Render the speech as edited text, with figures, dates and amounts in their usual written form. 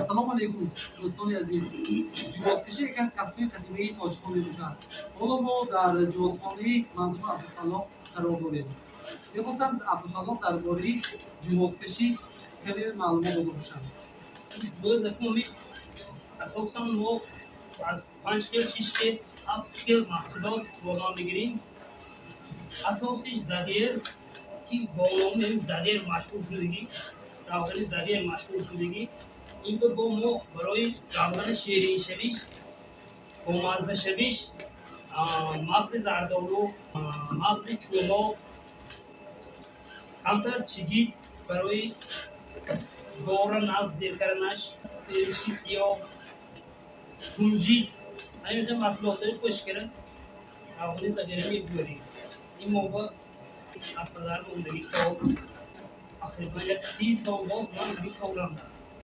салом алейкум дӯстони азиз. Ҷувозкашӣ яке аз касбҳои қадимаи тоҷикон мебошад. Ҳоло мо дар ҷувозхонаи манзур Абдухаллоқ қарор дорем. Мехостам Абдухаллоқ дар бораи ҷувозкашӣ каме маълумот дода бошад. ҷувоз накунӣ асосан мо аз 5 хел 6 хел 7 хел маҳсулот ҷувозон мегирем. асосиш задер ки бо номи задер машҳур шудагӣ, равғани задер машҳур шудагӣ. ин бо мо барои равғани шириншавиш, бомаззашавиш, мағзи зардолу, мағзи чӯлок, камтар чигит барои дора нағз зер карданаш, серишки сиёҳ, кунҷит, ҳамин маҳсулотҳои хушкара равғани задера мебурем. ин мова аз падар мондагӣ то тақрибан як 30 сол боз ман ҳамин корам дорам.